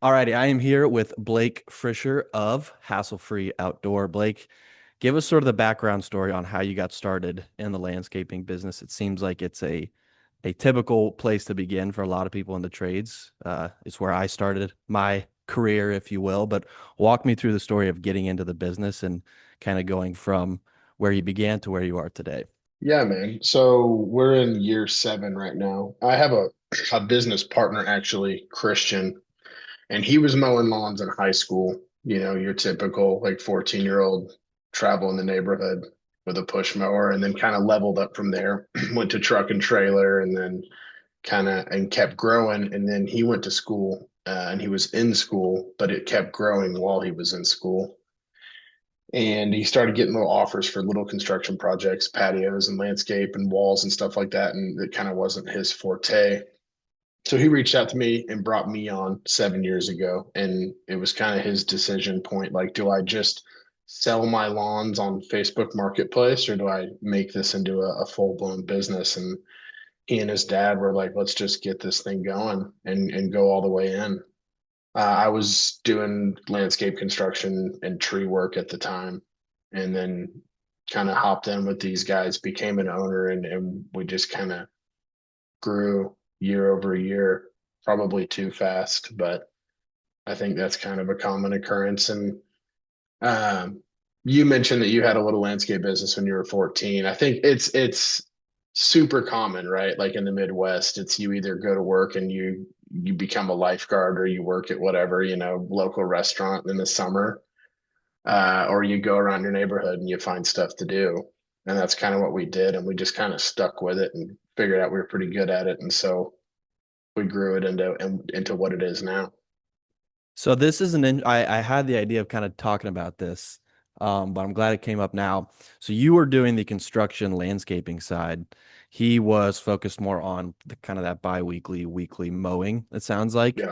Alrighty, I am here with Blake Frischer of Hassle Free Outdoor. Blake, give us sort of the background story on how you got started in the landscaping business. It seems like it's a typical place to begin for a lot of people in the trades. It's where I started my career, if you will. But walk me through the story of getting into the business and kind of going from where you began to where you are today. Yeah, man. So we're in year 7 right now. I have a business partner actually, Christian, and he was mowing lawns in high school. You know, your typical like 14-year-old travel in the neighborhood with a push mower, and then kind of leveled up from there. Went to truck and trailer, and then kind of and kept growing. And then he went to school, and he was in school, but it kept growing while he was in school. And he started getting little offers for little construction projects, patios and landscape and walls and stuff like that. And it kind of wasn't his forte. So he reached out to me and brought me on 7 years ago. And it was kind of his decision point. Like, do I just sell my lawns on Facebook Marketplace, or do I make this into a full-blown business? And he and his dad were like, let's just get this thing going and go all the way in. I was doing landscape construction and tree work at the time, and then kind of hopped in with these guys, became an owner, and we just kind of grew year over year, probably too fast, but I think that's kind of a common occurrence. And um, you mentioned that you had a little landscape business when you were 14. I think it's super common, right? Like in the Midwest, it's you either go to work and you become a lifeguard, or you work at whatever, local restaurant in the summer, or you go around your neighborhood and you find stuff to do. And that's kind of what we did, and we just kind of stuck with it and figured out we were pretty good at it, and so we grew it into what it is now. So this is I had the idea of kind of talking about this, but I'm glad it came up now. So you were doing the construction landscaping side. He was focused more on the kind of that bi-weekly, weekly mowing, it sounds like. Yeah.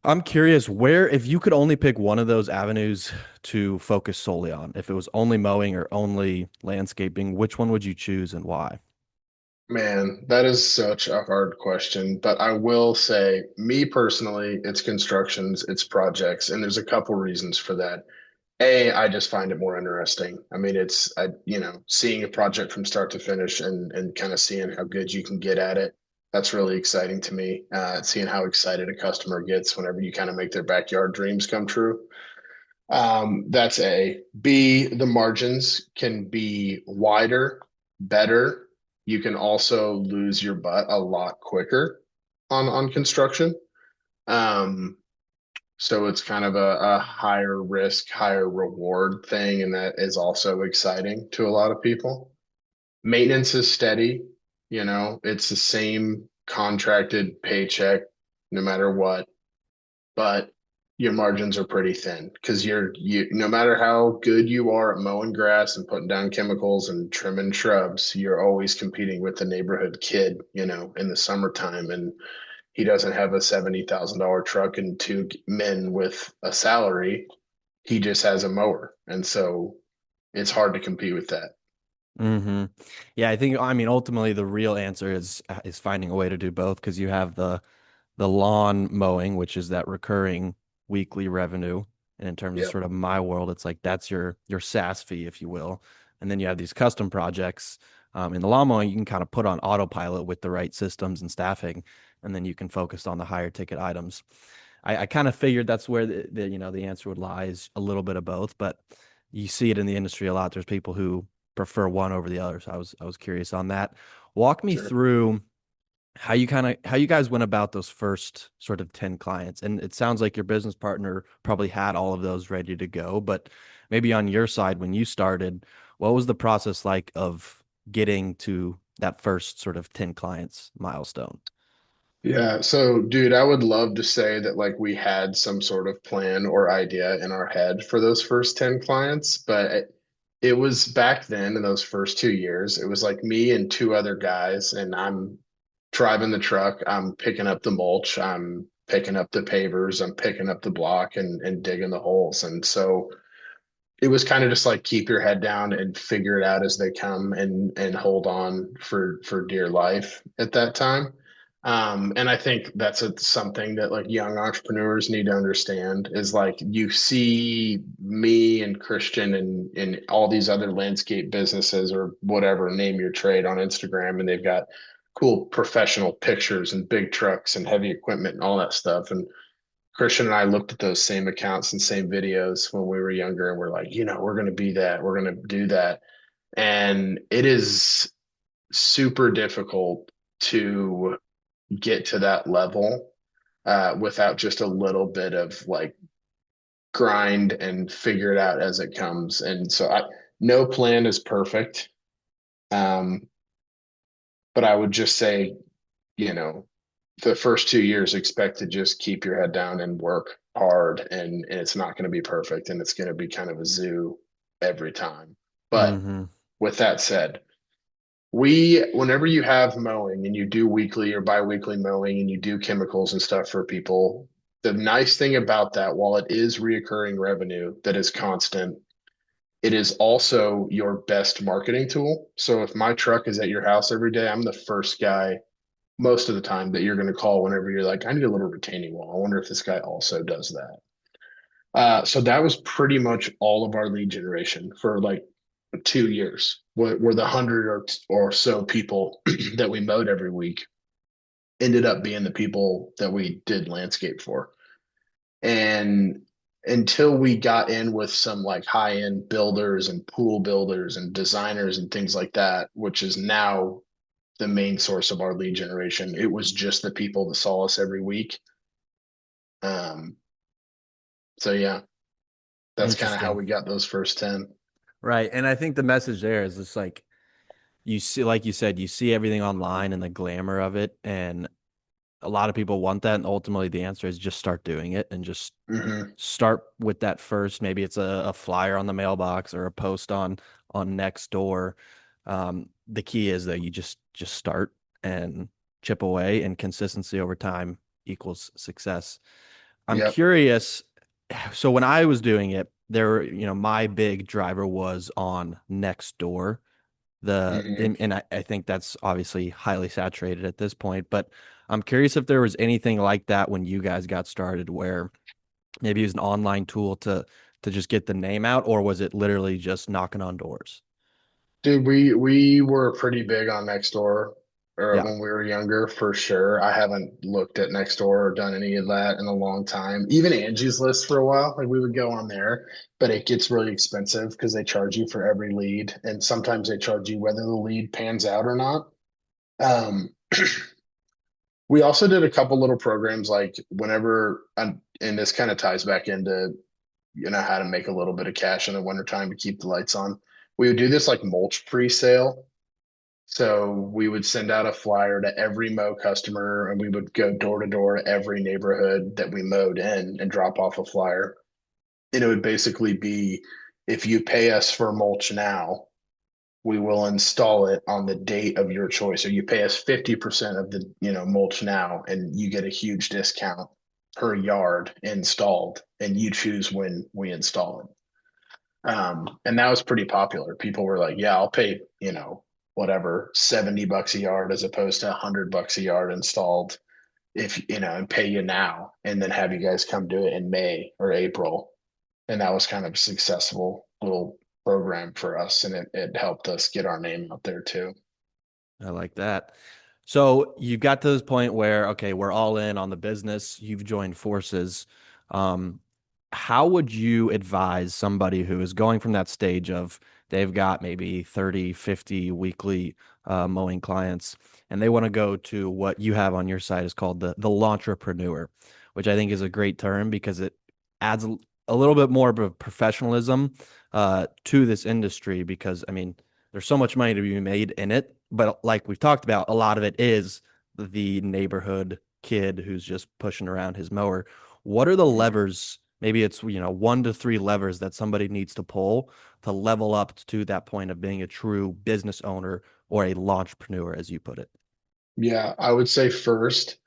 I'm curious where, if you could only pick one of those avenues to focus solely on, if it was only mowing or only landscaping, which one would you choose and why? Man, that is such a hard question, but I will say, me personally, it's constructions, it's projects, and there's a couple reasons for that. I just find it more interesting. I mean, seeing a project from start to finish and kind of seeing how good you can get at it. That's really exciting to me. Seeing how excited a customer gets whenever you kind of make their backyard dreams come true. That's A. B, the margins can be wider, better. You can also lose your butt a lot quicker on construction. Um, so it's kind of a higher risk, higher reward thing, and that is also exciting to a lot of people. Maintenance is steady, it's the same contracted paycheck no matter what, but your margins are pretty thin because you no matter how good you are at mowing grass and putting down chemicals and trimming shrubs, you're always competing with the neighborhood kid, in the summertime, and he doesn't have a $70,000 truck and two men with a salary. He just has a mower. And so it's hard to compete with that. hmm Yeah, I mean, ultimately the real answer is finding a way to do both because you have the lawn mowing, which is that recurring weekly revenue. And in terms of Yeah. sort of my world, it's like that's your SaaS fee, if you will. And then you have these custom projects. In the lawn mowing, you can kind of put on autopilot with the right systems and staffing, and then you can focus on the higher ticket items. I kind of figured that's where the answer would lie is a little bit of both, but you see it in the industry a lot. There's people who prefer one over the other. So I was curious on that. Walk me Sure. through how you guys went about those first sort of 10 clients. And it sounds like your business partner probably had all of those ready to go, but maybe on your side when you started, what was the process like of getting to that first sort of 10 clients milestone? Yeah. So, dude, I would love to say that like we had some sort of plan or idea in our head for those first 10 clients, but it was back then in those first 2 years, it was like me and two other guys, and I'm driving the truck, I'm picking up the mulch, I'm picking up the pavers, I'm picking up the block and digging the holes. And so it was kind of just like keep your head down and figure it out as they come and hold on for dear life at that time. And I think that's something that like young entrepreneurs need to understand is like you see me and Christian and all these other landscape businesses or whatever, name your trade on Instagram, and they've got cool professional pictures and big trucks and heavy equipment and all that stuff. And Christian and I looked at those same accounts and same videos when we were younger, and we're like, we're going to be that, we're going to do that. And it is super difficult to get to that level without just a little bit of like grind and figure it out as it comes. And so no plan is perfect. Um, but I would just say, you know, the first 2 years, expect to just keep your head down and work hard. And it's not going to be perfect and it's going to be kind of a zoo every time. But Mm-hmm. with that said, whenever you have mowing and you do weekly or biweekly mowing and you do chemicals and stuff for people, the nice thing about that, while it is reoccurring revenue that is constant, it is also your best marketing tool. So if my truck is at your house every day, I'm the first guy most of the time that you're going to call whenever you're like, I need a little retaining wall. I wonder if this guy also does that. So that was pretty much all of our lead generation for like 2 years. Were the 100 or so people that we mowed every week ended up being the people that we did landscape for. And until we got in with some like high end builders and pool builders and designers and things like that, which is now the main source of our lead generation, it was just the people that saw us every week. Um, so yeah, that's kind of how Interesting. we got those first 10. Right. And I think the message there is just like you see, like you said, you see everything online and the glamour of it. And a lot of people want that. And ultimately, the answer is just start doing it and just Hmm. start with that first. Maybe it's a flyer on the mailbox or a post on next door. The key is that you just start and chip away, and consistency over time equals success. I'm Yep. curious. So when I was doing it, my big driver was on next door. Hmm. And I think that's obviously highly saturated at this point, but I'm curious if there was anything like that when you guys got started where maybe it was an online tool to just get the name out, or was it literally just knocking on doors? Dude, we were pretty big on Nextdoor or Yeah. when we were younger, for sure. I haven't looked at Nextdoor or done any of that in a long time. Even Angie's List for a while, like we would go on there, but it gets really expensive because they charge you for every lead, and sometimes they charge you whether the lead pans out or not. Um, we also did a couple little programs like and this kind of ties back into how to make a little bit of cash in the wintertime to keep the lights on. We would do this like mulch pre-sale. So we would send out a flyer to every mow customer and we would go door to door to every neighborhood that we mowed in and drop off a flyer. And it would basically be, if you pay us for mulch now, we will install it on the date of your choice. So you pay us 50% of the, mulch now and you get a huge discount per yard installed and you choose when we install it. And that was pretty popular. People were like, yeah, I'll pay, whatever, $70 a yard as opposed to $100 a yard installed if, and pay you now and then have you guys come do it in May or April. And that was kind of a successful little program for us. And it helped us get our name out there too. I like that. So you got to this point where, okay, we're all in on the business. You've joined forces. Um, how would you advise somebody who is going from that stage of they've got maybe 30, 50 weekly mowing clients, and they want to go to what you have on your side is called the entrepreneur, which I think is a great term because it adds a little bit more of a professionalism to this industry because I mean there's so much money to be made in it. But like we've talked about, a lot of it is the neighborhood kid who's just pushing around his mower. What are the Mhm. levers? Maybe it's, 1 to 3 levers that somebody needs to pull to level up to that point of being a true business owner or a launchpreneur, as you put it. Yeah, I would say first,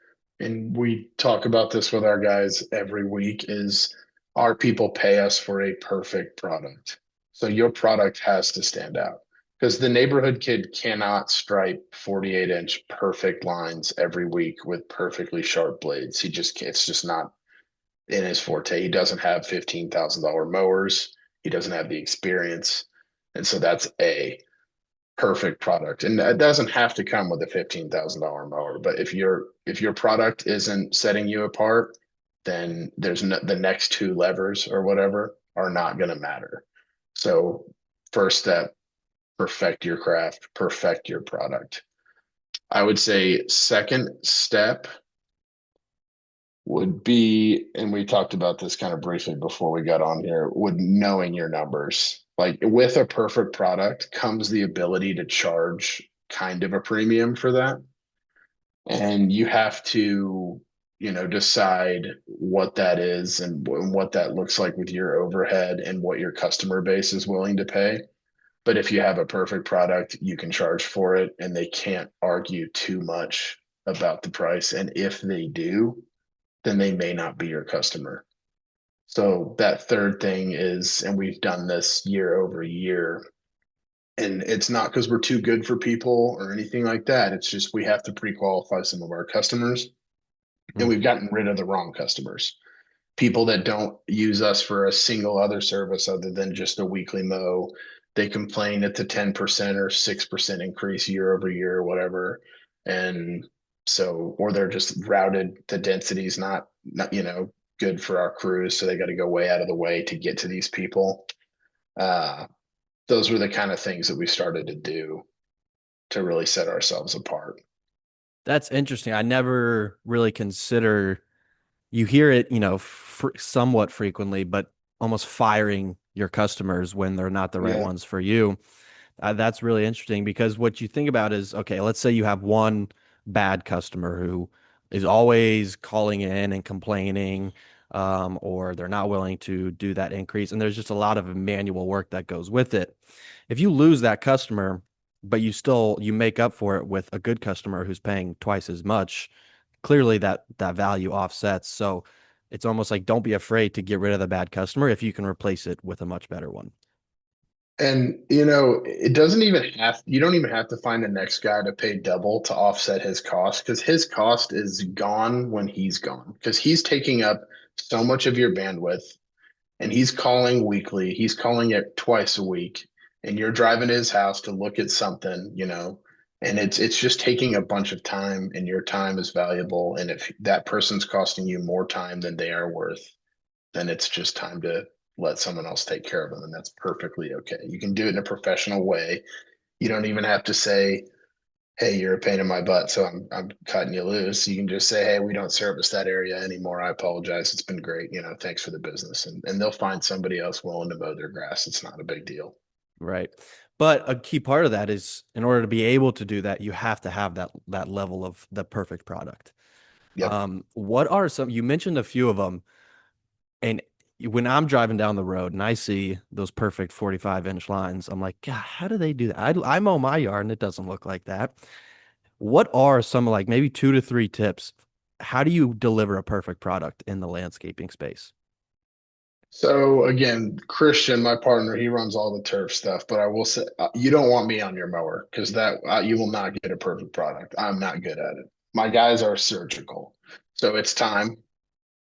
and we talk about this with our guys every week, is our people pay us for a perfect product. So your product has to stand out. Because the neighborhood kid cannot stripe 48-inch perfect lines every week with perfectly sharp blades. He just can't, it's just not in his forte. He doesn't have $15,000 mowers. He doesn't have the experience. And so that's a perfect product. And it doesn't have to come with a $15,000 mower, but if your product isn't setting you apart, then there's no, the next two levers or whatever are not going to matter. So first step, perfect your craft, perfect your product. I would say second step would be, and we talked about this kind of briefly before we got on here, would knowing your numbers. Like with a perfect product comes the ability to charge kind of a premium for that. And you have to, decide what that is and what that looks like with your overhead and what your customer base is willing to pay. But if you have a perfect product, you can charge for it and they can't argue too much about the price. And if they do, then they may not be your customer. So that third thing is, and we've done this year over year, and it's not because we're too good for people or anything like that. It's just we have to pre-qualify some of our customers, and Mm. we've gotten rid of the wrong customers. People that don't use us for a single other service other than just a weekly mow. They complain at the 10% or 6% increase year over year or whatever. And so, or they're just routed, the density's not good for our crews. So they got to go way out of the way to get to these people. Uh, those were the kind of things that we started to do to really set ourselves apart. That's interesting. I never really consider you hear it, somewhat frequently, but almost firing your customers when they're not the right Yeah. ones for you. That's really interesting because what you think about is, okay, let's say you have one bad customer who is always calling in and complaining, or they're not willing to do that increase. And there's just a lot of manual work that goes with it. If you lose that customer, but you make up for it with a good customer who's paying twice as much, clearly that value offsets. So it's almost like don't be afraid to get rid of the bad customer if you can replace it with a much better one. And it doesn't even you don't even have to find the next guy to pay double to offset his cost because his cost is gone when he's gone because he's taking up so much of your bandwidth and he's calling weekly. He's calling it twice a week and you're driving to his house to look at something, and it's just taking a bunch of time and your time is valuable. And if that person's costing you more time than they are worth, then it's just time to let someone else take care of them. And that's perfectly okay. You can do it in a professional way. You don't even have to say, hey, you're a pain in my butt, so I'm cutting you loose. You can just say, hey, we don't service that area anymore. I apologize. It's been great. Thanks for the business. And they'll find somebody else willing to mow their grass. It's not a big deal. Right. But a key part of that is in order to be able to do that, you have to have that level of the perfect product. Yep. What are some, you mentioned a few of them, and when I'm driving down the road and I see those perfect 45-inch lines, I'm like, God, how do they do that? I mow my yard and it doesn't look like that. What are some like maybe 2 to 3 tips? How do you deliver a perfect product in the landscaping space? So again, Christian, my partner, he runs all the turf stuff, but I will say you don't want me on your mower because that you will not get a perfect product. I'm not good at it. My guys are surgical. So it's time.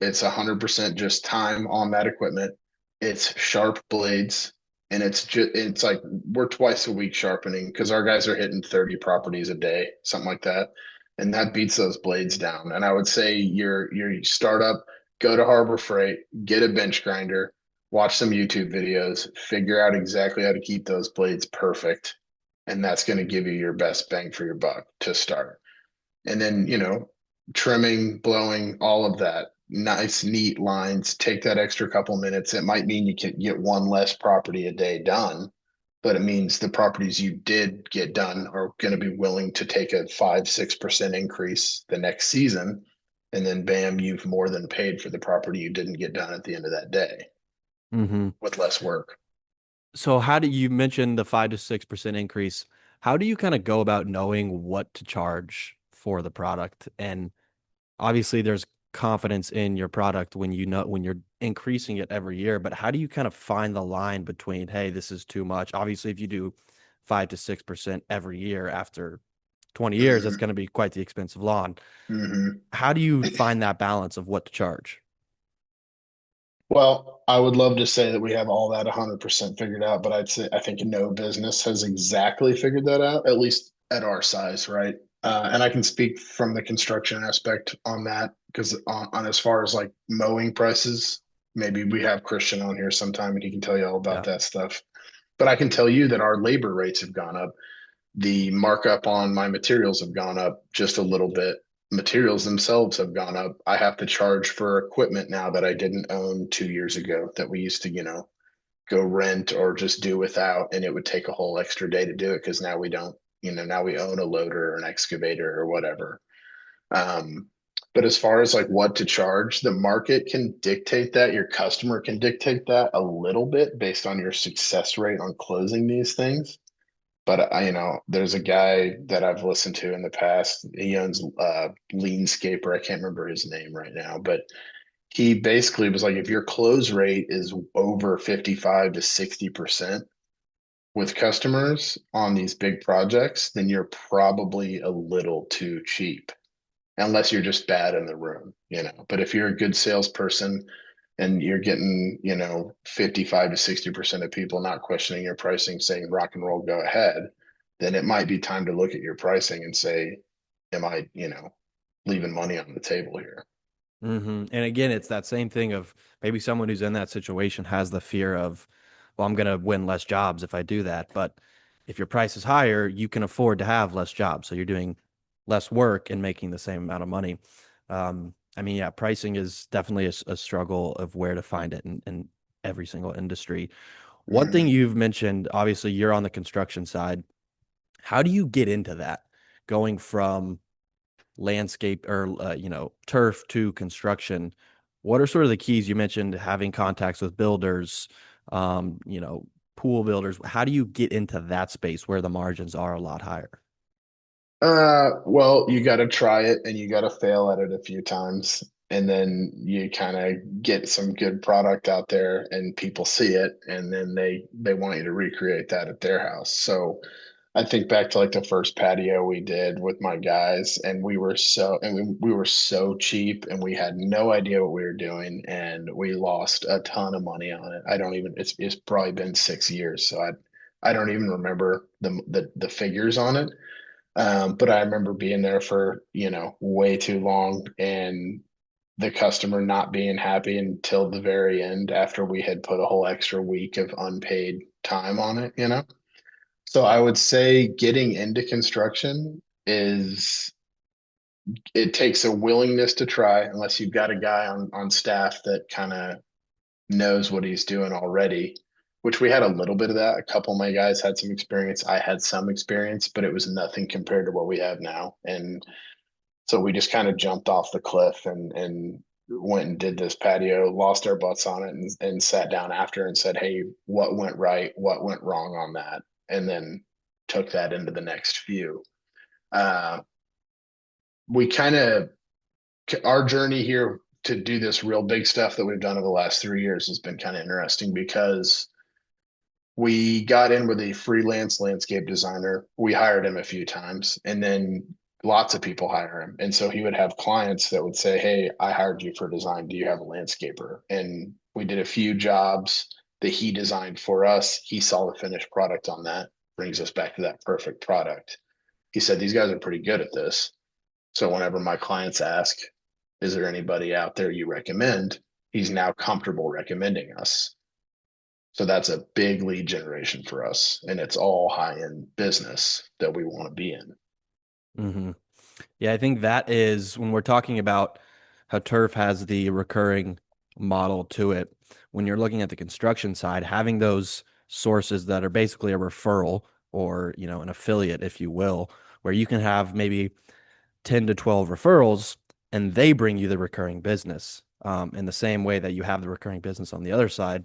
It's 100% just time on that equipment. It's sharp blades, and it's like we're twice a week sharpening because our guys are hitting 30 properties a day, something like that, and that beats those blades down. And I would say your startup, go to Harbor Freight, get a bench grinder, watch some YouTube videos, figure out exactly how to keep those blades perfect, and that's going to give you your best bang for your buck to start. And then, trimming, blowing, all of that. Nice, neat lines. Take that extra couple minutes. It might mean you can get one less property a day done, but it means the properties you did get done are going to be willing to take a 5, 6% increase the next season. And then bam, you've more than paid for the property you didn't get done at the end of that day Hmm. with less work. So how do you mention the 5 to 6% increase? How do you kind of go about knowing what to charge for the product? And obviously there's confidence in your product when you know when you're increasing it every year, but how do you kind of find the line between, hey, this is too much? Obviously, if you do 5 to 6% every year after 20 years, that's Hmm. going to be quite the expensive lawn. Hmm. How do you find that balance of what to charge? Well, I would love to say that we have all that 100% figured out, but I think no business has exactly figured that out, at least at our size, right? And I can speak from the construction aspect on that because on as far as like mowing prices, maybe we have Christian on here sometime and he can tell you all about Yeah. that stuff. But I can tell you that our labor rates have gone up. The markup on my materials have gone up just a little bit. Materials themselves have gone up. I have to charge for equipment now that I didn't own 2 years ago that we used to, go rent or just do without. And it would take a whole extra day to do it because now we don't, now we own a loader or an excavator or whatever. Um, but as far as like what to charge, the market can dictate that. Your customer can dictate that a little bit based on your success rate on closing these things. But there's a guy that I've listened to in the past. He owns Leanscaper. I can't remember his name right now, but he basically was like, if your close rate is over 55 to 60% with customers on these big projects, then you're probably a little too cheap, unless you're just bad in the room. But if you're a good salesperson and you're getting, 55 to 60% of people not questioning your pricing, saying rock and roll, go ahead, then it might be time to look at your pricing and say, am I, leaving money on the table here? And again, it's that same thing of maybe someone who's in that situation has the fear of, well, I'm going to win less jobs if I do that. But if your price is higher, you can afford to have less jobs. So you're doing less work and making the same amount of money. I mean, yeah, pricing is definitely a struggle of where to find it in every single industry. One thing Hmm. you've mentioned, obviously, you're on the construction side. How do you get into that? Going from landscape or turf to construction, what are sort of the keys? You mentioned having contacts with builders, pool builders. How do you get into that space where the margins are a lot higher? Well, you got to try it and you got to fail at it a few times. And then you kind of get some good product out there and people see it and then they want you to recreate that at their house. So I think back to like the first patio we did with my guys, and we were so cheap, and we had no idea what we were doing, and we lost a ton of money on it. I don't even it's probably been 6 years, so I don't even remember the figures on it. But I remember being there for way too long, and the customer not being happy until the very end after we had put a whole extra week of unpaid time on it. So I would say getting into construction is it takes a willingness to try unless you've got a guy on staff that kind of knows what he's doing already, which we had a little bit of that. A couple of my guys had some experience. I had some experience, but it was nothing compared to what we have now. And so we just kind of jumped off the cliff and went and did this patio, lost our butts on it, and sat down after and said, "Hey, what went right? What went wrong on that?" And then took that into the next few. Uh, we kind of our journey here to do this real big stuff that we've done over the last 3 years has been kind of interesting because we got in with a freelance landscape designer. We hired him a few times, and then lots of people hire him. And so he would have clients that would say, "Hey, I hired you for design. Do you have a landscaper?" And we did a few jobs that he designed for us. He saw the finished product on that, brings us back to that perfect product. He said, "These guys are pretty good at this." So whenever my clients ask, "Is there anybody out there you recommend?" He's now comfortable recommending us. So that's a big lead generation for us. And it's all high end business that we want to be in. hmm Yeah, I think that is when we're talking about how turf has the recurring model to it. When you're looking at the construction side, having those sources that are basically a referral or, an affiliate, if you will, where you can have maybe 10 to 12 referrals and they bring you the recurring business. In the same way that you have the recurring business on the other side,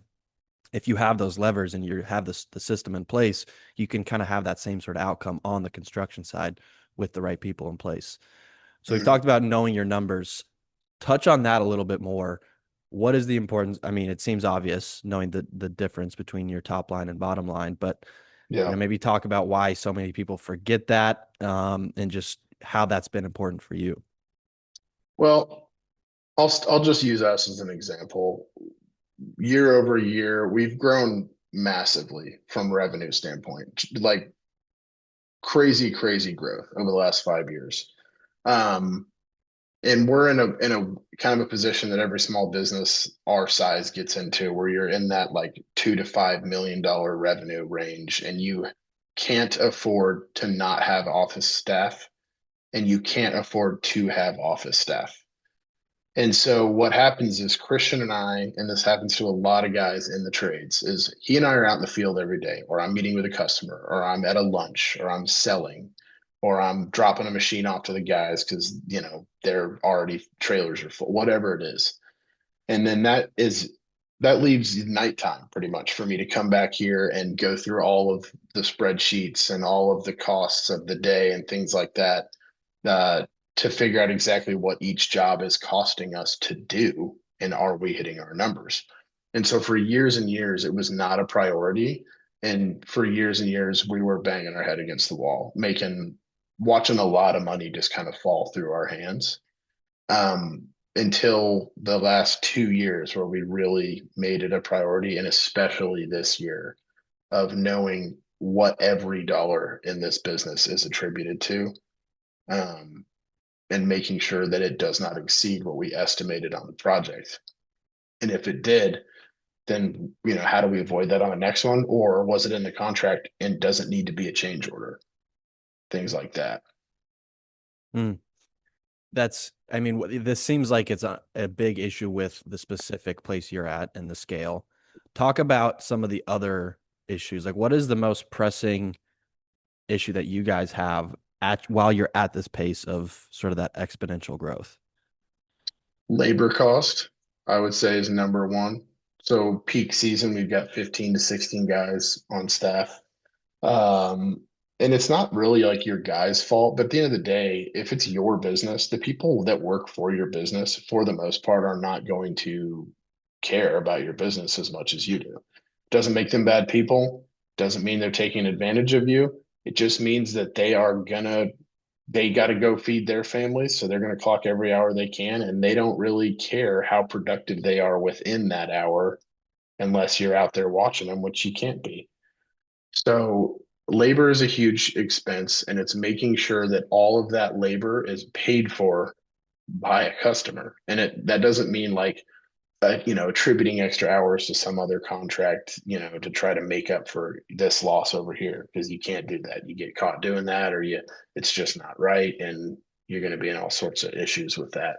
if you have those levers and you have the system in place, you can kind of have that same sort of outcome on the construction side with the right people in place. So we've Mhm. talked about knowing your numbers. Touch on that a little bit more. What is the importance? I mean, it seems obvious knowing the difference between your top line and bottom line, but Yeah. Maybe talk about why so many people forget that, and just how that's been important for you. Well, I'll just use us as an example. Year over year, we've grown massively from revenue standpoint, like crazy, crazy growth over the last 5 years. Um, and we're in a kind of a position that every small business our size gets into, where you're in that like $2 to $5 million revenue range, and you can't afford to not have office staff, and you can't afford to have office staff. And so what happens is Christian and I, and this happens to a lot of guys in the trades, is he and I are out in the field every day, or I'm meeting with a customer, or I'm at a lunch, or I'm selling, or I'm dropping a machine off to the guys because, they're already trailers are full, whatever it is. And then that leaves nighttime pretty much for me to come back here and go through all of the spreadsheets and all of the costs of the day and things like that, uh, to figure out exactly what each job is costing us to do and are we hitting our numbers. And so for years and years, it was not a priority. And for years and years, we were banging our head against the wall, watching a lot of money just kind of fall through our hands, until the last 2 years where we really made it a priority, and especially this year of knowing what every dollar in this business is attributed to, um, and making sure that it does not exceed what we estimated on the project. And if it did, then how do we avoid that on the next one? Or was it in the contract and doesn't need to be a change order? Things like that. Hmm. I mean, this seems like it's a big issue with the specific place you're at and the scale. Talk about some of the other issues. Like, what is the most pressing issue that you guys have while you're at this pace of sort of that exponential growth? Labor cost, I would say, is number one. So peak season, we've got 15 to 16 guys on staff. Um, and it's not really like your guy's fault, but at the end of the day, if it's your business, the people that work for your business, for the most part, are not going to care about your business as much as you do. Doesn't make them bad people, doesn't mean they're taking advantage of you. It just means that they got to go feed their families. So they're going to clock every hour they can, and they don't really care how productive they are within that hour unless you're out there watching them, which you can't be. So labor is a huge expense, and it's making sure that all of that labor is paid for by a customer. And that doesn't mean like attributing extra hours to some other contract, to try to make up for this loss over here, because you can't do that. You get caught doing that, or it's just not right, and you're going to be in all sorts of issues with that.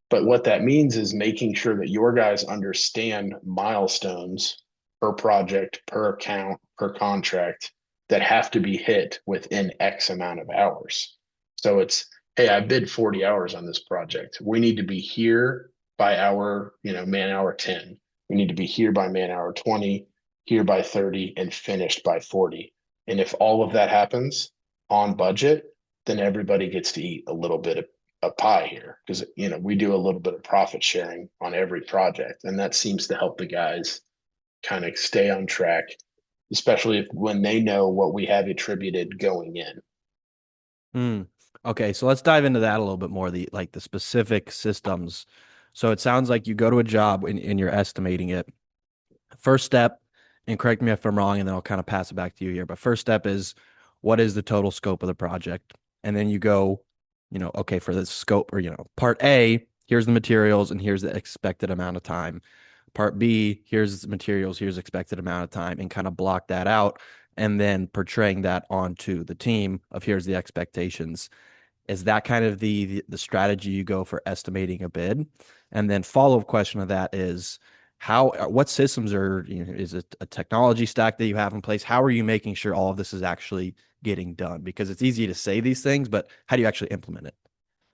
But what that means is making sure that your guys understand milestones per project, per account, per contract that have to be hit within X amount of hours. So it's, hey, I bid 40 hours on this project. We need to be here by hour, man hour 10. We need to be here by man hour 20, here by 30, and finished by 40. And if all of that happens on budget, then everybody gets to eat a little bit of a pie here, because we do a little bit of profit sharing on every project, and that seems to help the guys kind of stay on track, especially when they know what we have attributed going in. Hmm. Okay, so let's dive into that a little bit more, the specific systems. So it sounds like you go to a job and you're estimating it. First step, and correct me if I'm wrong, and then I'll kind of pass it back to you here. But first step is, what is the total scope of the project? And then you go, okay, for the scope, or, part A, here's the materials and here's the expected amount of time. Part B, here's the materials, here's expected amount of time, and kind of block that out. And then portraying that onto the team of here's the expectations. Is that kind of the strategy you go for estimating a bid? And then follow-up question of that is, what systems is it a technology stack that you have in place? How are you making sure all of this is actually getting done? Because it's easy to say these things, but how do you actually implement it?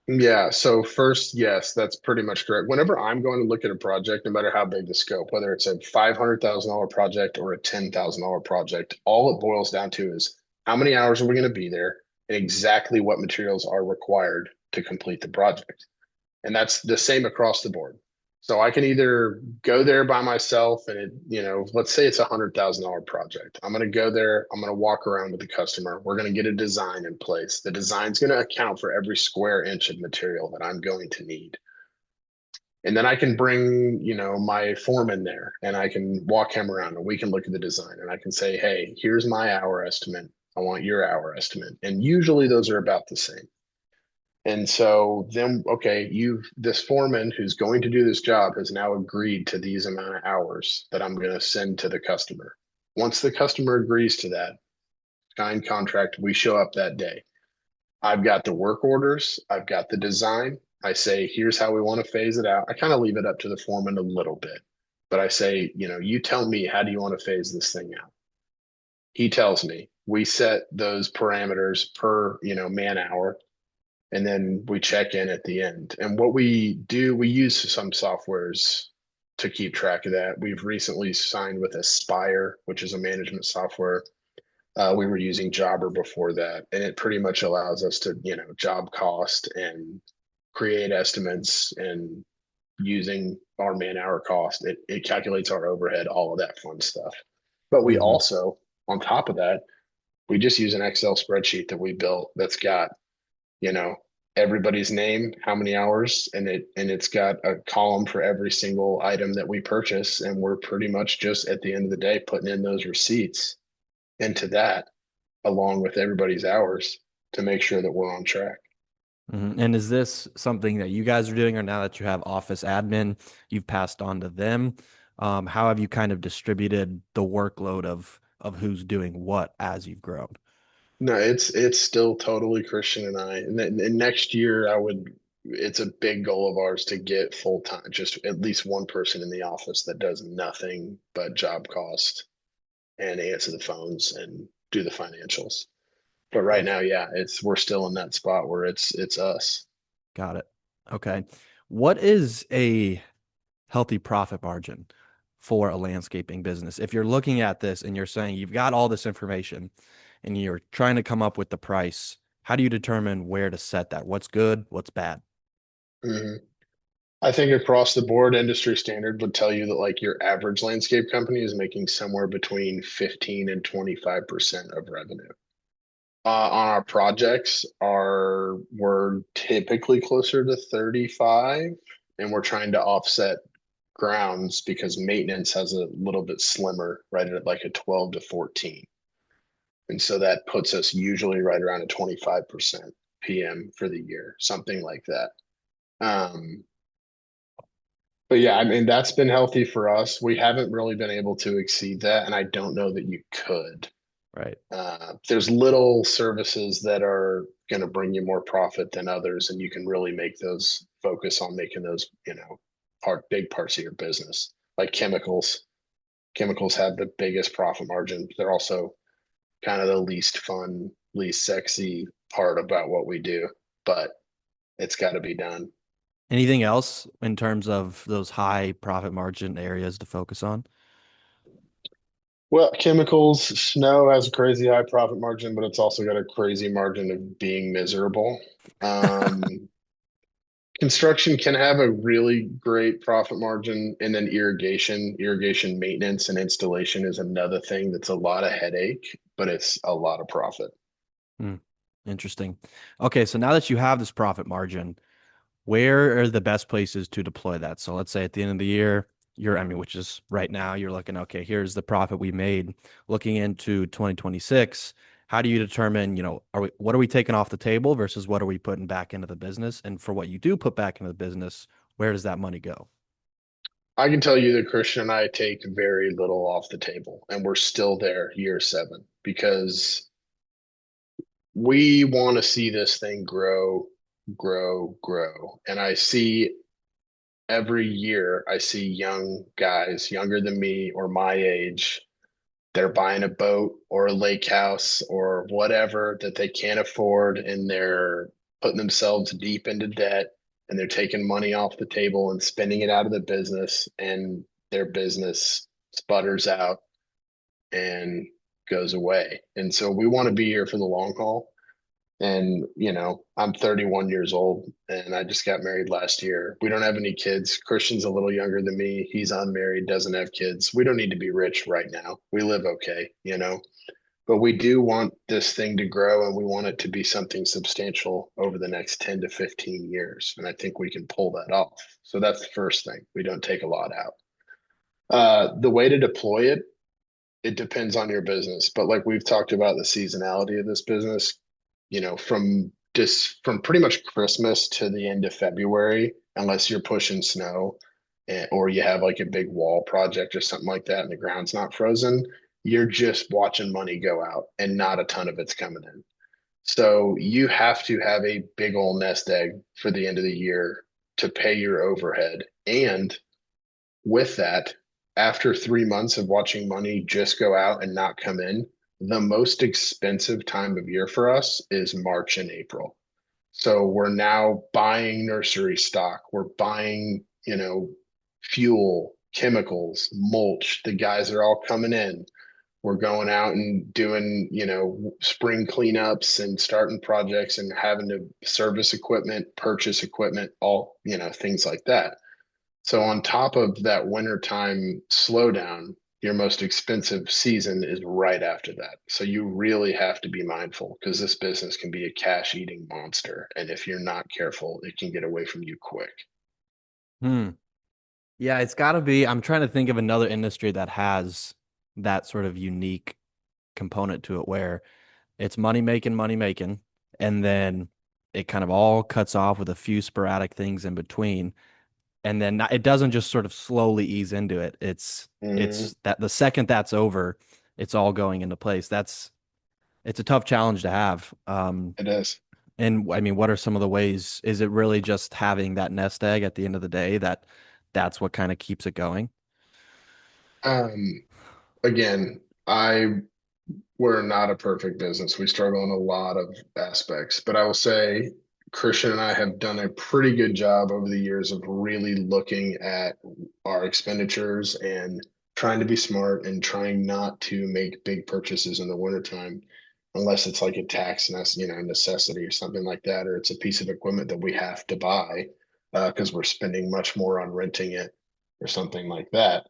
Yeah, so first, yes, that's pretty much correct. Whenever I'm going to look at a project, no matter how big the scope, whether it's a $500,000 project or a $10,000 project, all it boils down to is how many hours are we going to be there, and exactly what materials are required to complete the project. And that's the same across the board. So I can either go there by myself and let's say it's $100,000 project. I'm going to go there. I'm going to walk around with the customer. We're going to get a design in place. The design's going to account for every square inch of material that I'm going to need. And then I can bring, my foreman there and I can walk him around and we can look at the design and I can say, hey, here's my hour estimate. I want your hour estimate. And usually those are about the same. And so then, okay, this foreman who's going to do this job has now agreed to these amount of hours that I'm going to send to the customer. Once the customer agrees to that signed contract, we show up that day. I've got the work orders, I've got the design. I say, here's how we want to phase it out. I kind of leave it up to the foreman a little bit, but I say, you tell me, how do you want to phase this thing out? He tells me. We set those parameters per, man hour, and then we check in at the end. And what we do, we use some softwares to keep track of that. We've recently signed with Aspire, which is a management software. We were using Jobber before that, and it pretty much allows us to, job cost and create estimates and using our man hour cost. It calculates our overhead, all of that fun stuff. But we Hmm. also, on top of that, we just use an Excel spreadsheet that we built that's got, you know, everybody's name, how many hours, and it's got a column for every single item that we purchase. And we're pretty much just at the end of the day putting in those receipts into that along with everybody's hours to make sure that we're on track. And is this something that you guys are doing, or now that you have office admin, you've passed on to them? How have you kind of distributed the workload of who's doing what as you've grown? No, it's still totally Christian and I. And next year, it's a big goal of ours to get full time, just at least one person in the office that does nothing but job cost and answer the phones and do the financials. But right Gotcha. now, yeah, we're still in that spot where it's us. Got it. Okay. What is a healthy profit margin for a landscaping business? If you're looking at this and you're saying you've got all this information and you're trying to come up with the price, how do you determine where to set that? What's good? What's bad? Mhm. I think across the board, industry standard would tell you that like your average landscape company is making somewhere between 15 and 25% of revenue. On our projects we're typically closer to 35, and we're trying to offset grounds because maintenance has a little bit slimmer, right at like a 12 to 14. And so that puts us usually right around a 25% PM for the year, something like that. Um, but yeah, I mean, that's been healthy for us. We haven't really been able to exceed that, and I don't know that you could. Right. There's little services that are going to bring you more profit than others, and you can really make those focus on making those, big parts of your business. Like chemicals. Chemicals have the biggest profit margin. They're also kind of the least fun, least sexy part about what we do, but it's got to be done. Anything else in terms of those high profit margin areas to focus on? Well, chemicals, snow has a crazy high profit margin, but it's also got a crazy margin of being miserable. Um, Construction can have a really great profit margin, and then irrigation maintenance and installation is another thing that's a lot of headache, but it's a lot of profit. Hmm. Interesting. Okay, so now that you have this profit margin, where are the best places to deploy that? So let's say at the end of the year, I mean, which is right now, you're looking, okay, here's the profit we made. Looking into 2026, how do you determine, what are we taking off the table versus what are we putting back into the business? And for what you do put back into the business, where does that money go? I can tell you that Christian and I take very little off the table, and we're still there year 7 because we want to see this thing grow, grow, grow. And every year, I see young guys younger than me or my age. They're buying a boat or a lake house or whatever that they can't afford, and they're putting themselves deep into debt, and they're taking money off the table and spending it out of the business, and their business sputters out and goes away. And so we want to be here for the long haul. And, I'm 31 years old and I just got married last year. We don't have any kids. Christian's a little younger than me. He's unmarried, doesn't have kids. We don't need to be rich right now. We live okay. But we do want this thing to grow and we want it to be something substantial over the next 10 to 15 years. And I think we can pull that off. So that's the first thing. We don't take a lot out. The way to deploy it, it depends on your business. But like we've talked about the seasonality of this business, from pretty much Christmas to the end of February, unless you're pushing snow or you have like a big wall project or something like that and the ground's not frozen, you're just watching money go out and not a ton of it's coming in. So you have to have a big old nest egg for the end of the year to pay your overhead. And with that, after 3 months of watching money just go out and not come in, the most expensive time of year for us is March and April. So we're now buying nursery stock. We're buying, fuel, chemicals, mulch. The guys are all coming in. We're going out and doing, spring cleanups and starting projects and having to service equipment, purchase equipment, all, things like that. So on top of that wintertime slowdown, your most expensive season is right after that. So you really have to be mindful because this business can be a cash eating monster. And if you're not careful, it can get away from you quick. Hmm. Yeah, it's got to be. I'm trying to think of another industry that has that sort of unique component to it where it's money making, and then it kind of all cuts off with a few sporadic things in between. And then it doesn't just sort of slowly ease into it. Mhm. It's that the second that's over, it's all going into place. It's a tough challenge to have. It is. And I mean, what are some of the ways? Is it really just having that nest egg at the end of the day that's what kind of keeps it going? Um, Again, we're not a perfect business. We struggle in a lot of aspects, but I will say Christian and I have done a pretty good job over the years of really looking at our expenditures and trying to be smart and trying not to make big purchases in the wintertime unless it's like a necessity or something like that, or it's a piece of equipment that we have to buy because we're spending much more on renting it or something like that.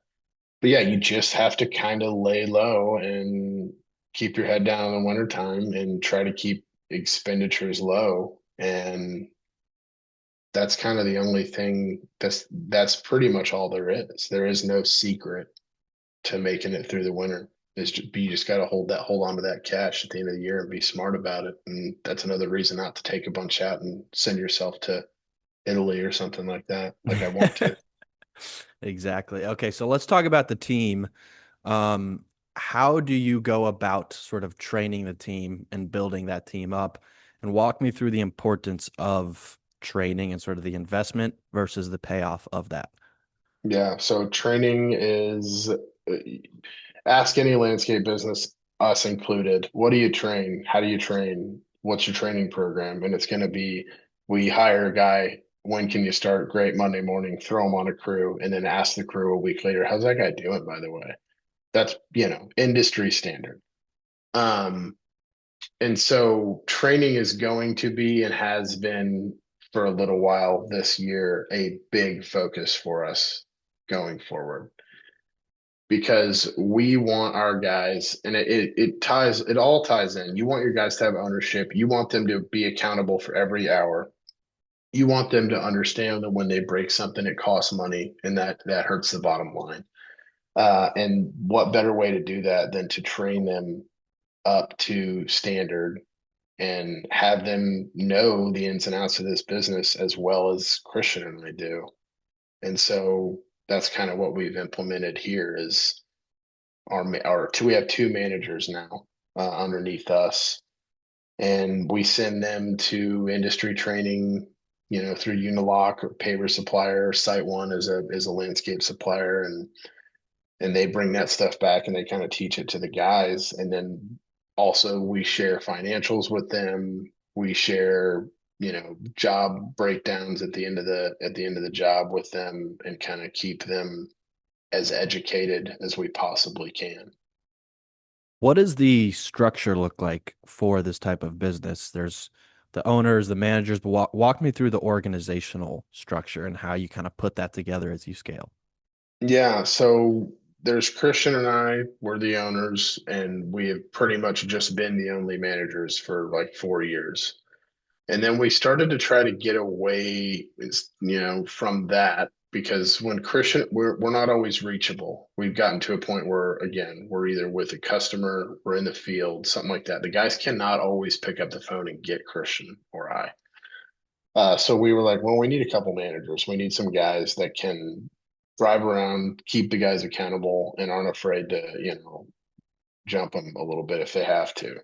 But yeah, you just have to kind of lay low and keep your head down in the wintertime and try to keep expenditures low. And that's kind of the only thing that's pretty much all there is. There is no secret to making it through the winter. You just got to hold on to that cash at the end of the year and be smart about it. And that's another reason not to take a bunch out and send yourself to Italy or something like that, like I want to. Exactly. Okay, so let's talk about the team. Um, how do you go about sort of training the team and building that team up? And walk me through the importance of training and sort of the investment versus the payoff of that. Yeah, so training is ask any landscape business, us included. What do you train? How do you train? What's your training program? And it's going to be we hire a guy. When can you start? Great, Monday morning, throw him on a crew, and then ask the crew a week later, how's that guy doing, by the way? That's, industry standard. Um, and so training is going to be and has been for a little while this year a big focus for us going forward because we want our guys, and it all ties in. You want your guys to have ownership. You want them to be accountable for every hour. You want them to understand that when they break something, it costs money, and that hurts the bottom line. And what better way to do that than to train them up to standard and have them know the ins and outs of this business as well as Christian and I do. And so that's kind of what we've implemented here is we have two managers now underneath us, and we send them to industry training, through Unilock or Paver Supplier. Site One is a landscape supplier, and they bring that stuff back and they kind of teach it to the guys, and then also we share financials with them. We share, job breakdowns at the end of the job with them, and kind of keep them as educated as we possibly can. What does the structure look like for this type of business? There's the owners, the managers, but walk me through the organizational structure and how you kind of put that together as you scale. Yeah, so there's Christian and I, we're the owners, and we have pretty much just been the only managers for like 4 years. And then we started to try to get away, from that because when Christian, we're not always reachable. We've gotten to a point where, again, we're either with a customer, we're in the field, something like that. The guys cannot always pick up the phone and get Christian or I. So we were like, well, we need a couple managers. We need some guys that can drive around, keep the guys accountable, and aren't afraid to, jump them a little bit if they have to.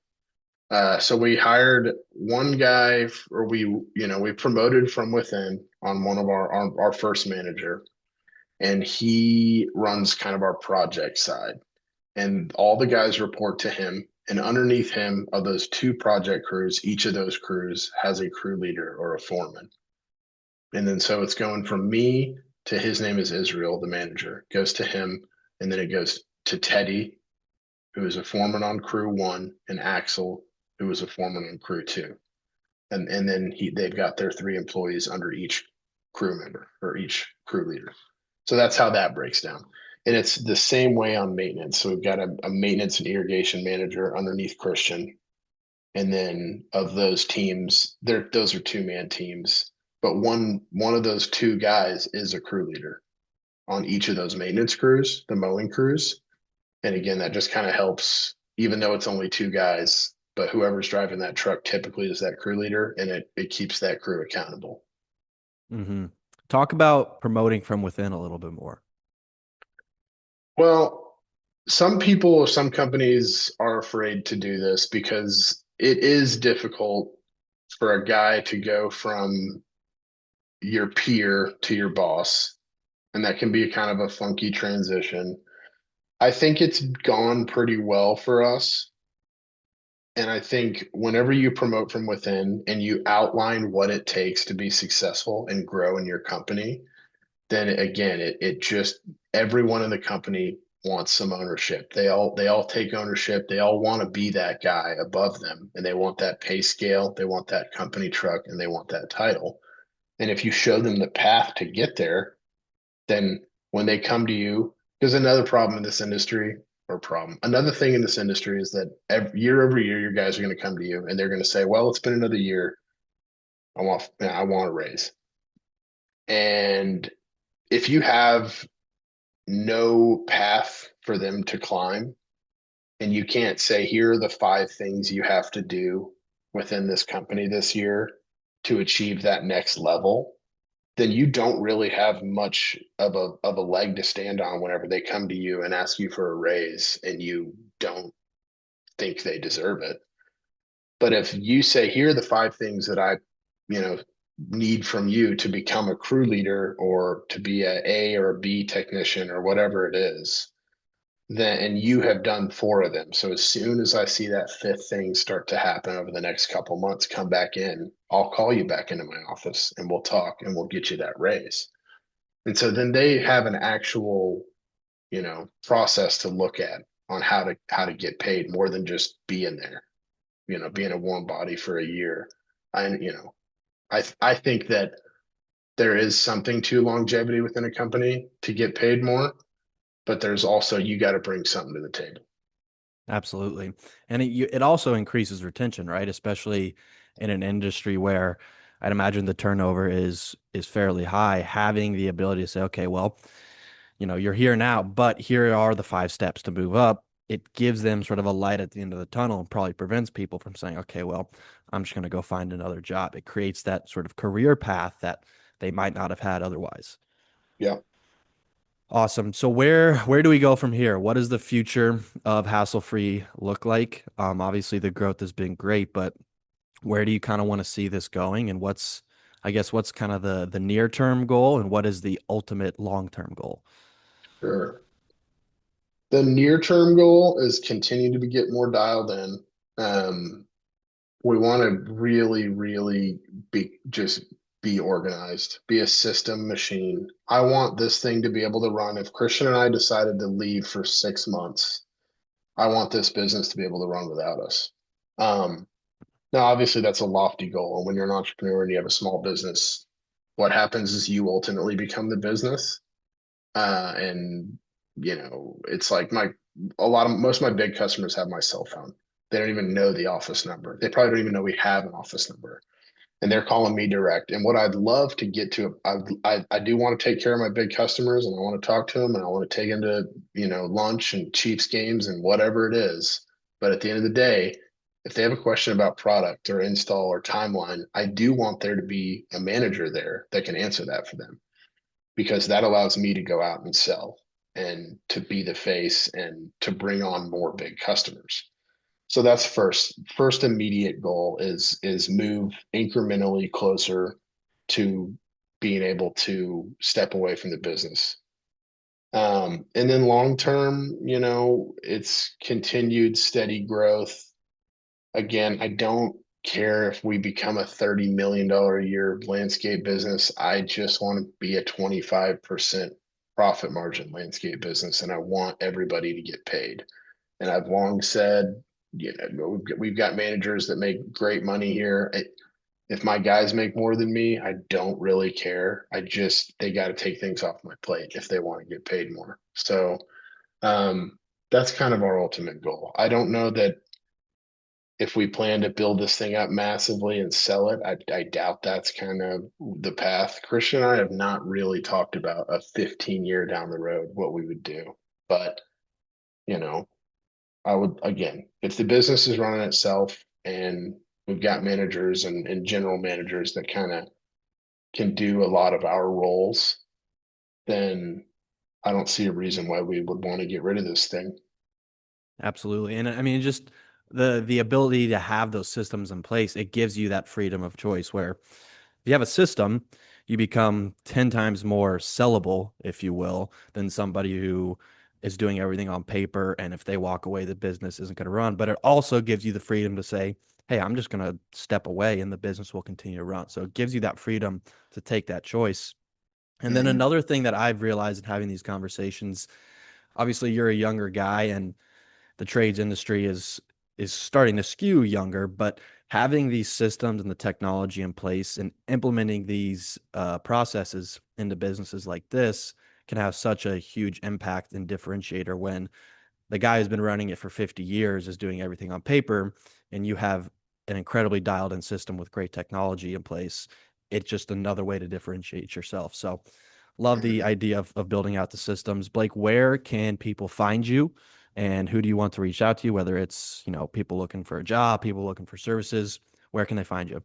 So we hired one guy, or we promoted from within on one of our first manager, and he runs kind of our project side. And all the guys report to him. And underneath him of those two project crews, each of those crews has a crew leader or a foreman. And then so it's going from me to his name is Israel, the manager, goes to him, and then it goes to Teddy, who is a foreman on crew one, and Axel, who is a foreman on crew two. And then they've got their three employees under each crew member or each crew leader. So that's how that breaks down. And it's the same way on maintenance. So we've got a maintenance and irrigation manager underneath Christian. And then of those teams, those are two-man teams. But one of those two guys is a crew leader on each of those maintenance crews, the mowing crews. And again, that just kind of helps, even though it's only two guys, but whoever's driving that truck typically is that crew leader, and it keeps that crew accountable. Hmm. Talk about promoting from within a little bit more. Well, some people, some companies are afraid to do this because it is difficult for a guy to go from your peer to your boss, and that can be kind of a funky transition. I think it's gone pretty well for us. And I think whenever you promote from within and you outline what it takes to be successful and grow in your company, then again, it just everyone in the company wants some ownership. They all take ownership. They all want to be that guy above them, and they want that pay scale, they want that company truck, and they want that title. And if you show them the path to get there, then when they come to you, there's another problem in this industry, or problem. Another thing in this industry is that year over year, your guys are going to come to you and they're going to say, "Well, it's been another year. I want a raise." And if you have no path for them to climb, and you can't say, "Here are the 5 things you have to do within this company this year to achieve that next level," then you don't really have much of a leg to stand on whenever they come to you and ask you for a raise and you don't think they deserve it. But if you say, here are the 5 things that I, you know, need from you to become a crew leader or to be a or a B technician or whatever it is, then and you have done 4 of them. So as soon as I see that fifth thing start to happen over the next couple months, come back in. I'll call you back into my office and we'll talk and we'll get you that raise. And so then they have an actual, process to look at on how to get paid more than just being there, being a warm body for a year. I think that there is something to longevity within a company to get paid more, but there's also you got to bring something to the table. Absolutely. And it also increases retention, right? Especially in an industry where I'd imagine the turnover is fairly high. Having the ability to say, okay, well, you're here now, but here are the 5 steps to move up. It gives them sort of a light at the end of the tunnel and probably prevents people from saying, okay, well, I'm just going to go find another job. It creates that sort of career path that they might not have had otherwise. Yeah, Awesome. So where do we go from here? What does the future of hassle free look like? Obviously the growth has been great, but where do you kind of want to see this going? And I guess, what's kind of the near term goal, and what is the ultimate long term goal? sure. The near term goal is continue to get more dialed in. Um, we want to really, really be organized, be a system machine. I want this thing to be able to run. If Christian and I decided to leave for 6 months, I want this business to be able to run without us. Um, Now, obviously, that's a lofty goal. And when you're an entrepreneur and you have a small business, what happens is you ultimately become the business. And it's like most of my big customers have my cell phone. They don't even know the office number. They probably don't even know we have an office number, and they're calling me direct. And what I'd love to get to, I do want to take care of my big customers, and I want to talk to them, and I want to take them to lunch and Chiefs games and whatever it is. But at the end of the day, if they have a question about product or install or timeline, I do want there to be a manager there that can answer that for them, because that allows me to go out and sell and to be the face and to bring on more big customers. So that's first immediate goal is move incrementally closer to being able to step away from the business. And then long term, it's continued steady growth. Again, I don't care if we become a $30 million a year landscape business. I just want to be a 25% profit margin landscape business, and I want everybody to get paid. And I've long said, we've got managers that make great money here. If my guys make more than me, I don't really care. They got to take things off my plate if they want to get paid more. So that's kind of our ultimate goal. I don't know that if we plan to build this thing up massively and sell it, I doubt that's kind of the path. Christian and I have not really talked about a 15-year down the road what we would do. But, you know, I would, again, if the business is running itself and we've got managers and general managers that kind of can do a lot of our roles, then I don't see a reason why we would want to get rid of this thing. Absolutely. And I mean, just the ability to have those systems in place, it gives you that freedom of choice where if you have a system, you become 10 times more sellable, if you will, than somebody who is doing everything on paper. And if they walk away, the business isn't going to run. But it also gives you the freedom to say, hey, I'm just going to step away and the business will continue to run. So it gives you that freedom to take that choice. And then Hmm. another thing that I've realized in having these conversations, obviously you're a younger guy and the trades industry is starting to skew younger, but having these systems and the technology in place and implementing these processes into businesses like this can have such a huge impact and differentiator when the guy who's been running it for 50 years is doing everything on paper and you have an incredibly dialed in system with great technology in place. It's just another way to differentiate yourself. So love the Hmm. idea of building out the systems. Blake, where can people find you and who do you want to reach out to, whether it's people looking for a job, people looking for services? Where can they find you?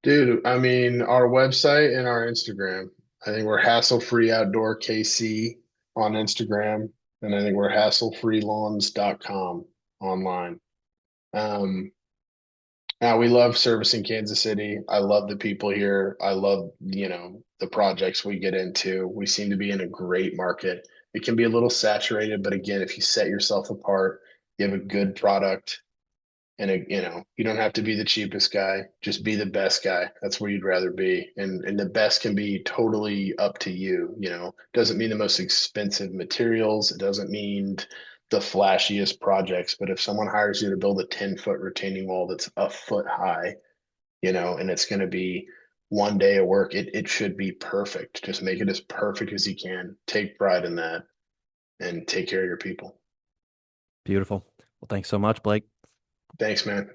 Dude, I mean, our website and our Instagram. I think we're Hassle Free Outdoor KC on Instagram, and I think we're hasslefreelawns.com online. Um, Now we love servicing Kansas City. I love the people here. I love, the projects we get into. We seem to be in a great market. It can be a little saturated, but again, if you set yourself apart, you have a good product, and you don't have to be the cheapest guy, just be the best guy. That's where you'd rather be. And the best can be totally up to you, doesn't mean the most expensive materials, it doesn't mean the flashiest projects, but if someone hires you to build a 10-foot retaining wall that's a foot high, and it's going to be one day of work, it should be perfect. Just make it as perfect as you can. Take pride in that and take care of your people. Beautiful. Well, thanks so much, Blake. Thanks, man.